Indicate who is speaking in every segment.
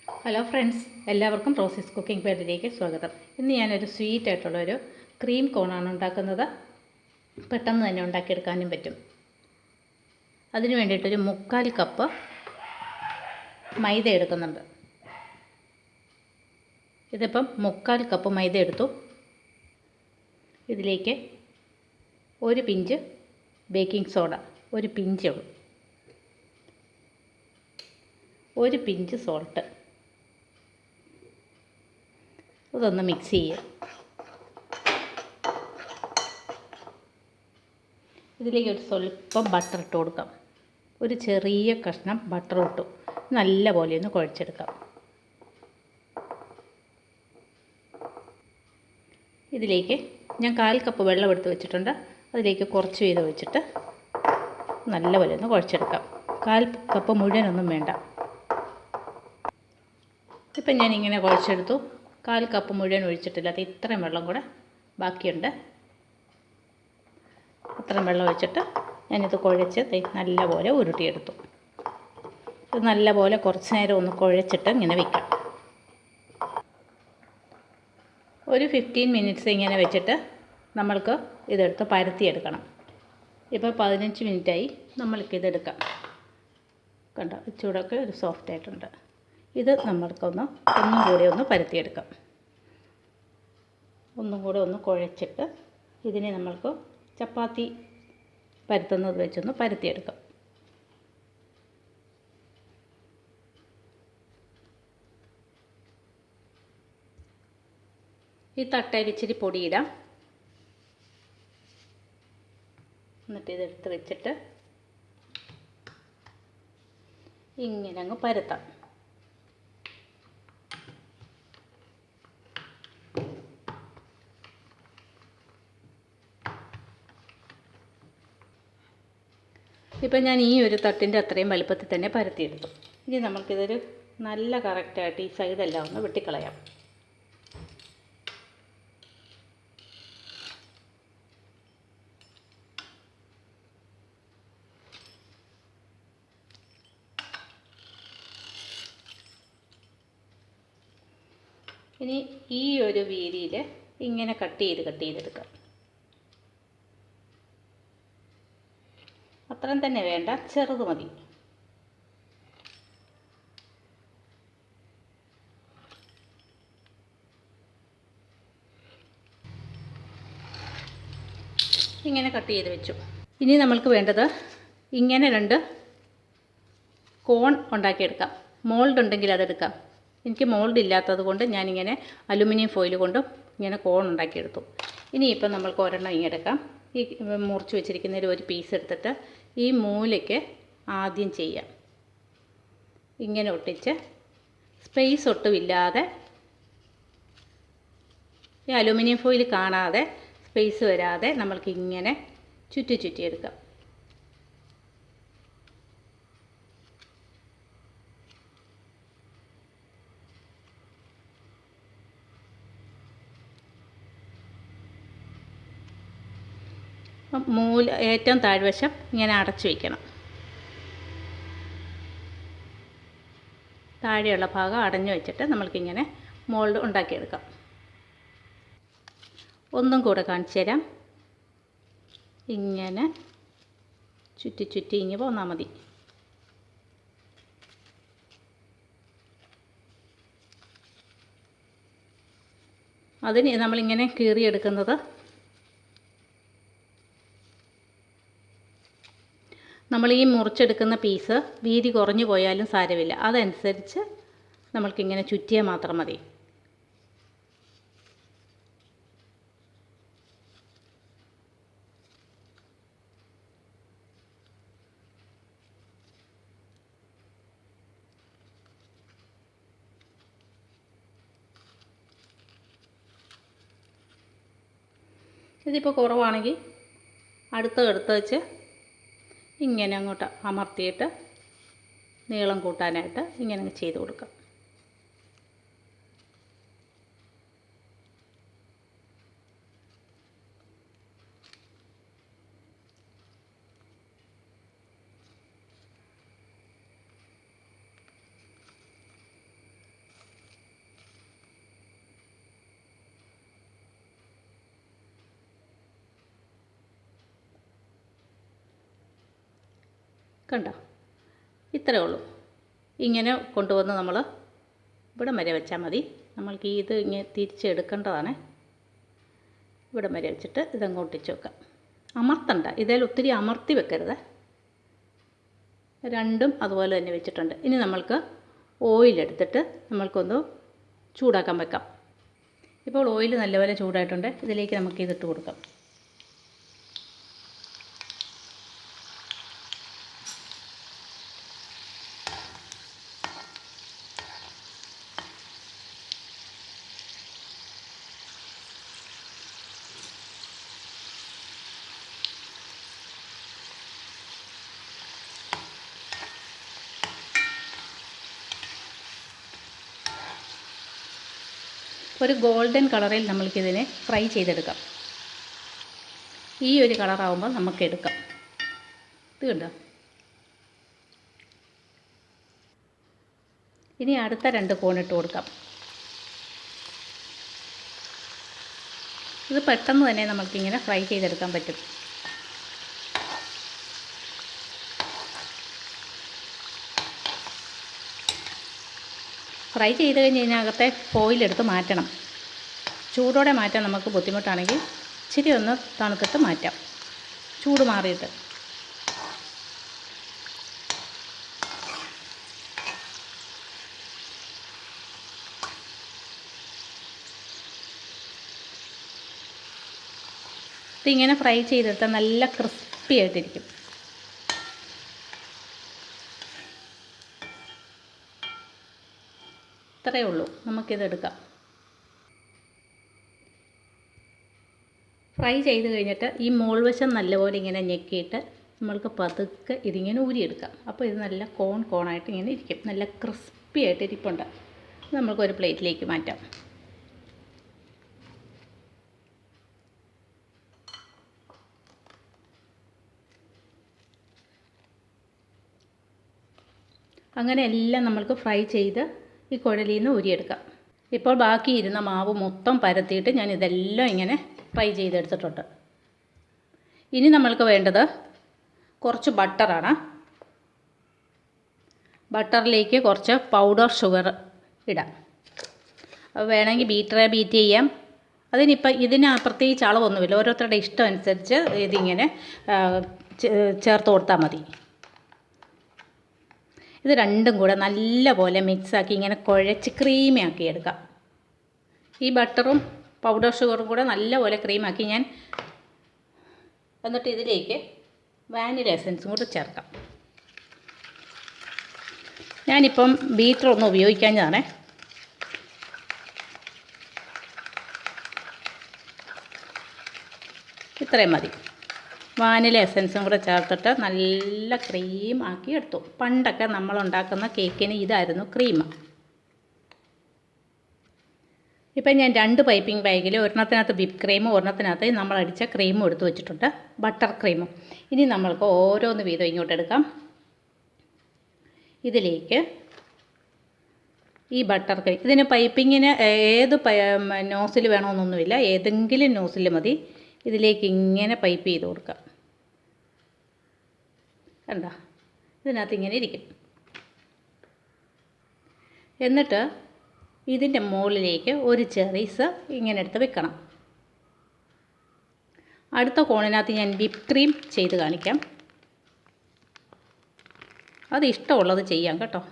Speaker 1: Hello friends, എല്ലാവർക്കും റോസീസ് cooking പേജിലേക്ക് സ്വാഗതം. ഇന്ന് ഞാനൊരു സ്വീറ്റ് ആയിട്ടുള്ളൊരു ക്രീം കോണാണ് ഉണ്ടാക്കുന്നത്. പെട്ടെന്ന് തന്നെ ഉണ്ടാക്കിയെടുക്കാനും പറ്റും. അതിന് വേണ്ടിയിട്ടൊരു 3/4 കപ്പ് മൈദ എടുക്കുന്നുണ്ട്. ഇതിപ്പം 3/4 കപ്പ് മൈദ എടുത്തു. ഇതിലേക്ക് ഒരു പിഞ്ച് ബേക്കിംഗ് സോഡ, ഒരു പിഞ്ചേ ഉള്ളൂ, ഒരു പിഞ്ച് സോൾട്ട്. ഇതൊന്ന് മിക്സ് ചെയ്യുക. ഇതിലേക്ക് ഒരു സ്വല്പം ബട്ടർ ഇട്ട് കൊടുക്കാം. ഒരു ചെറിയ കഷ്ണം ബട്ടർ ഇട്ടു. നല്ല പോലെ ഒന്ന് കുഴച്ചെടുക്കാം. ഇതിലേക്ക് ഞാൻ 1/4 കപ്പ് വെള്ളം എടുത്ത് വെച്ചിട്ടുണ്ട്. അതിലേക്ക് കുറച്ച് വീതം ഒഴിച്ചിട്ട് നല്ല പോലെ ഒന്ന് കുഴച്ചെടുക്കാം. 1/4 കപ്പ് മുഴുവനൊന്നും വേണ്ട. ഇപ്പം ഞാനിങ്ങനെ കുഴച്ചെടുത്തു. 1/4 കപ്പ് മുഴുവൻ ഒഴിച്ചിട്ടില്ല. അത് ഇത്രയും വെള്ളം കൂടെ ബാക്കിയുണ്ട്. ഇത്രയും വെള്ളം ഒഴിച്ചിട്ട് ഞാനിത് കുഴച്ച് നല്ലപോലെ ഉരുട്ടിയെടുത്തു. ഇത് നല്ലപോലെ കുറച്ച് നേരം ഒന്ന് കുഴച്ചിട്ട് ഇങ്ങനെ വയ്ക്കാം. ഒരു 15 മിനിറ്റ്സ് ഇങ്ങനെ വെച്ചിട്ട് നമ്മൾക്ക് ഇതെടുത്ത് പരത്തിയെടുക്കണം. ഇപ്പോൾ 15 മിനിറ്റായി. നമ്മൾക്കിതെടുക്കാം. കണ്ടോ, ചൂടൊക്കെ ഒരു സോഫ്റ്റ് ആയിട്ടുണ്ട്. ഇത് ഒന്നും കൂടി ഒന്ന് പരത്തിയെടുക്കാം. ഒന്നും കൂടെ ഒന്ന് കുഴച്ചിട്ട് ഇതിനെ നമ്മൾക്ക് ചപ്പാത്തി പരത്തുന്നത് വെച്ചൊന്ന് പരത്തിയെടുക്കാം. ഈ തട്ടയിൽ ഇച്ചിരി പൊടിയിടാം. എന്നിട്ട് ഇതെടുത്ത് വെച്ചിട്ട് ഇങ്ങനെ അങ്ങ് പരത്താം. ഇപ്പം ഞാൻ ഈ ഒരു തട്ടിൻ്റെ അത്രയും വലുപ്പത്തിൽ തന്നെ പരത്തിയെടുത്തു. ഇനി നമുക്കിതൊരു നല്ല കറക്റ്റായിട്ട് ഈ സൈഡെല്ലാം ഒന്ന് വെട്ടിക്കളയാം. ഇനി ഈ ഒരു വീതിയിൽ ഇങ്ങനെ കട്ട് ചെയ്തെടുക്കാം. അത്രയും തന്നെ വേണ്ട, ചെറുത് മതി. ഇങ്ങനെ കട്ട് ചെയ്ത് വെച്ചു. ഇനി നമ്മൾക്ക് വേണ്ടത് ഇങ്ങനെ 2 കോൺ ഉണ്ടാക്കിയെടുക്കാം. മോൾഡ് ഉണ്ടെങ്കിൽ അതെടുക്കാം. എനിക്ക് മോൾഡ് ഇല്ലാത്തത് കൊണ്ട് ഞാനിങ്ങനെ അലുമിനിയം ഫോയിൽ കൊണ്ട് ഇങ്ങനെ കോൺ ഉണ്ടാക്കിയെടുത്തു. ഇനിയിപ്പം നമ്മൾക്ക് ഒരെണ്ണം ഇങ്ങനെ എടുക്കാം. ഈ മുറിച്ച് വെച്ചിരിക്കുന്നതിൽ ഒരു പീസ് എടുത്തിട്ട് ഈ മൂലയ്ക്ക് ആദ്യം ചെയ്യാം. ഇങ്ങനെ ഒട്ടിച്ച് സ്പേസ് ഒട്ടുമില്ലാതെ, ഈ അലുമിനിയം ഫോയിൽ കാണാതെ, സ്പേസ് വരാതെ നമ്മൾക്കിങ്ങനെ ചുറ്റിയെടുക്കാം. ഏറ്റവും താഴ്വശം ഇങ്ങനെ അടച്ചു വയ്ക്കണം. താഴെയുള്ള ഭാഗം അടഞ്ഞു വെച്ചിട്ട് നമ്മൾക്കിങ്ങനെ മോൾഡ് ഉണ്ടാക്കിയെടുക്കാം. ഒന്നും കൂടെ കാണിച്ചു തരാം. ഇങ്ങനെ ചുറ്റി ഇങ്ങനെ പോന്നാൽ മതി. അതിന് നമ്മളിങ്ങനെ കീറിയെടുക്കുന്നത് നമ്മൾ ഈ മുറിച്ചെടുക്കുന്ന പീസ് വീതി കുറഞ്ഞു പോയാലും സാരമില്ല. അതനുസരിച്ച് നമ്മൾക്കിങ്ങനെ ചുറ്റിയാൽ മാത്രം മതി. ഇതിപ്പോൾ കുറവാണെങ്കിൽ അടുത്ത് വെച്ച് ഇങ്ങനെ അങ്ങോട്ട് അമർത്തിയിട്ട് നീളം കൂട്ടാനായിട്ട് ഇങ്ങനെ ചെയ്ത് കൊടുക്കാം. കണ്ടോ, ഇത്രയേ ഉള്ളൂ. ഇങ്ങനെ കൊണ്ടുവന്ന് നമ്മൾ ഇവിടെ വരെ വെച്ചാൽ മതി. നമ്മൾക്ക് ഇത് ഇങ്ങനെ തിരിച്ചെടുക്കേണ്ടതാണ്. ഇവിടെ വരെ വെച്ചിട്ട് ഇതങ്ങോട്ട് ഇട്ട് വെക്കാം. അമർത്തണ്ട, ഇതിൽ ഒത്തിരി അമർത്തി വെക്കരുത്. രണ്ടും അതുപോലെ തന്നെ വെച്ചിട്ടുണ്ട്. ഇനി നമ്മൾക്ക് ഓയിലെടുത്തിട്ട് നമ്മൾക്കൊന്ന് ചൂടാക്കാൻ വെക്കാം. ഇപ്പോൾ ഓയിൽ നല്ലപോലെ ചൂടായിട്ടുണ്ട്. ഇതിലേക്ക് നമുക്ക് ഇതിട്ട് കൊടുക്കാം. ഒരു ഗോൾഡൻ കളറിൽ നമ്മൾക്കിതിനെ ഫ്രൈ ചെയ്തെടുക്കാം. ഈ ഒരു കളറാകുമ്പോൾ നമുക്ക് എടുക്കാം. ഇത് കണ്ടോ. ഇനി അടുത്ത 2 കോണിട്ട് കൊടുക്കാം. ഇത് പെട്ടെന്ന് തന്നെ നമുക്കിങ്ങനെ ഫ്രൈ ചെയ്തെടുക്കാൻ പറ്റും. ഫ്രൈ ചെയ്ത് കഴിഞ്ഞ് ഇതിനകത്തെ ഫോയിലെടുത്ത് മാറ്റണം. ചൂടോടെ മാറ്റാൻ നമുക്ക് ബുദ്ധിമുട്ടാണെങ്കിൽ ഇച്ചിരി ഒന്ന് തണുത്തിട്ട് മാറ്റാം, ചൂട് മാറിയിട്ട്. ഇതിങ്ങനെ ഫ്രൈ ചെയ്തെടുത്താൽ നല്ല ക്രിസ്പി ആയിട്ടിരിക്കും. ഇത്രയേ ഉള്ളൂ, നമുക്കിതെടുക്കാം. ഫ്രൈ ചെയ്ത് കഴിഞ്ഞിട്ട് ഈ മോൾവശം നല്ലപോലെ ഇങ്ങനെ ഞെക്കിയിട്ട് നമ്മൾക്ക് പതുക്കെ ഇതിങ്ങനെ ഊരിയെടുക്കാം. അപ്പോൾ ഇത് നല്ല കോണായിട്ട് ഇങ്ങനെ ഇരിക്കും, നല്ല ക്രിസ്പി ആയിട്ട് ഇരിപ്പുണ്ട്. നമുക്കൊരു പ്ലേറ്റിലേക്ക് മാറ്റാം. അങ്ങനെ എല്ലാം നമ്മൾക്ക് ഫ്രൈ ചെയ്ത് ഈ കുഴലിൽ നിന്ന് ഊരിയെടുക്കാം. ഇപ്പോൾ ബാക്കി ഇരുന്ന മാവ് മൊത്തം പരത്തിയിട്ട് ഞാൻ ഇതെല്ലാം ഇങ്ങനെ ഫ്രൈ ചെയ്തെടുത്തിട്ടുണ്ട്. ഇനി നമ്മൾക്ക് വേണ്ടത് കുറച്ച് ബട്ടറാണ്. ബട്ടറിലേക്ക് കുറച്ച് പൗഡർ ഷുഗർ ഇടാം. വേണമെങ്കിൽ ബീറ്റ് ചെയ്യാം. ഇതിന് പ്രത്യേകിച്ച് അളവൊന്നുമില്ല, ഓരോരുത്തരുടെ ഇഷ്ടം അനുസരിച്ച് ഇതിങ്ങനെ ചേർത്ത് കൊടുത്താൽ മതി. ഇത് രണ്ടും കൂടെ നല്ലപോലെ മിക്സാക്കി ഇങ്ങനെ കുഴച്ച് ക്രീമാക്കി എടുക്കാം. ഈ ബട്ടറും പൗഡർ ഷുഗറും കൂടെ നല്ലപോലെ ക്രീമാക്കി എന്നിട്ട് ഇതിലേക്ക് വാനില എസൻസും കൂടെ ചേർക്കാം. ഞാനിപ്പം ബീറ്ററൊന്നും ഉപയോഗിക്കാഞ്ഞതാണ്. ഇത്രയും മതി. വാനില എസൻസും കൂടെ ചേർത്തിട്ട് നല്ല ക്രീം ആക്കി എടുത്തു. പണ്ടൊക്കെ നമ്മളുണ്ടാക്കുന്ന കേക്കിന് ഇതായിരുന്നു ക്രീം. ഇപ്പം ഞാൻ 2 പൈപ്പിംഗ് ബാഗിൽ ഒരെണ്ണത്തിനകത്ത് വിപ്പ് ക്രീമും ഒരെണ്ണത്തിനകത്ത് നമ്മളടിച്ച ക്രീമും എടുത്ത് വെച്ചിട്ടുണ്ട്, ബട്ടർ ക്രീമും. ഇനി നമ്മൾക്ക് ഓരോന്ന് വീതം ഇങ്ങോട്ട് എടുക്കാം. ഇതിലേക്ക് ഈ ബട്ടർ ക്രീം, ഇതിന് പൈപ്പിങ്ങിന് ഏത് നോസിൽ വേണമെന്നൊന്നുമില്ല, ഏതെങ്കിലും നോസിൽ മതി. ഇതിലേക്ക് ഇങ്ങനെ പൈപ്പ് ചെയ്ത് കൊടുക്കാം. കണ്ടോ, ഇതിനകത്ത് ഇങ്ങനെ ഇരിക്കും. എന്നിട്ട് ഇതിൻ്റെ മുകളിലേക്ക് ഒരു ചെറീസ് ഇങ്ങനെ എടുത്ത് വെക്കണം. അടുത്ത കോണിനകത്ത് ഞാൻ വിപ്പ് ക്രീം ചെയ്ത് കാണിക്കാം. അത് ഇഷ്ടമുള്ളത് ചെയ്യാം കേട്ടോ.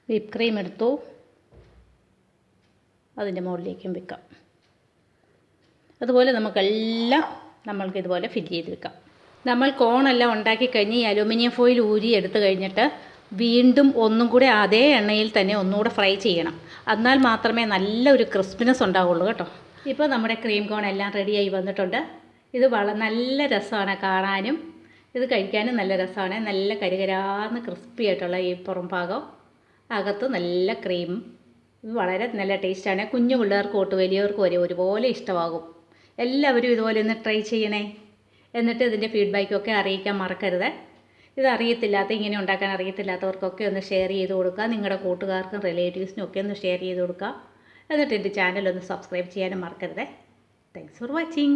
Speaker 1: വിപ്പ് ക്രീം എടുത്തു, അതിൻ്റെ മുകളിലേക്കും വെക്കാം. അതുപോലെ നമ്മൾക്കിതുപോലെ ഫില്ല് ചെയ്ത് വെക്കാം. നമ്മൾ കോണെല്ലാം ഉണ്ടാക്കി കഴിഞ്ഞ് ഈ അലുമിനിയം ഫോയിൽ ഊരി എടുത്ത് കഴിഞ്ഞിട്ട് വീണ്ടും ഒന്നും കൂടെ അതേ എണ്ണയിൽ തന്നെ ഒന്നുകൂടെ ഫ്രൈ ചെയ്യണം. എന്നാൽ മാത്രമേ നല്ലൊരു ക്രിസ്പിനെസ് ഉണ്ടാവുള്ളൂ കേട്ടോ. ഇപ്പോൾ നമ്മുടെ ക്രീം കോൺ എല്ലാം റെഡിയായി വന്നിട്ടുണ്ട്. ഇത് നല്ല രസമാണ് കാണാനും, ഇത് കഴിക്കാനും നല്ല രസമാണ്. നല്ല കരികരാന്ന് ക്രിസ്പി ആയിട്ടുള്ള ഈ പുറം ഭാഗം, അകത്ത് നല്ല ക്രീം. ഇത് വളരെ നല്ല ടേസ്റ്റാണ്. കുഞ്ഞു പിള്ളേർക്ക് തൊട്ട് വലിയവർക്ക് വരെ ഒരുപോലെ ഇഷ്ടമാകും. എല്ലാവരും ഇതുപോലെ ഒന്ന് ട്രൈ ചെയ്യണേ. എന്നിട്ട് ഇതിൻ്റെ ഫീഡ്ബാക്കൊക്കെ അറിയിക്കാൻ മറക്കരുത്. ഇങ്ങനെ ഉണ്ടാക്കാൻ അറിയത്തില്ലാത്തവർക്കൊക്കെ ഒന്ന് ഷെയർ ചെയ്ത് കൊടുക്കുക. നിങ്ങളുടെ കൂട്ടുകാർക്കും റിലേറ്റീവ്സിനും ഒക്കെ ഒന്ന് ഷെയർ ചെയ്ത് കൊടുക്കുക. എന്നിട്ട് എൻ്റെ ചാനലൊന്ന് സബ്സ്ക്രൈബ് ചെയ്യാനും മറക്കരുത്. Thanks for watching.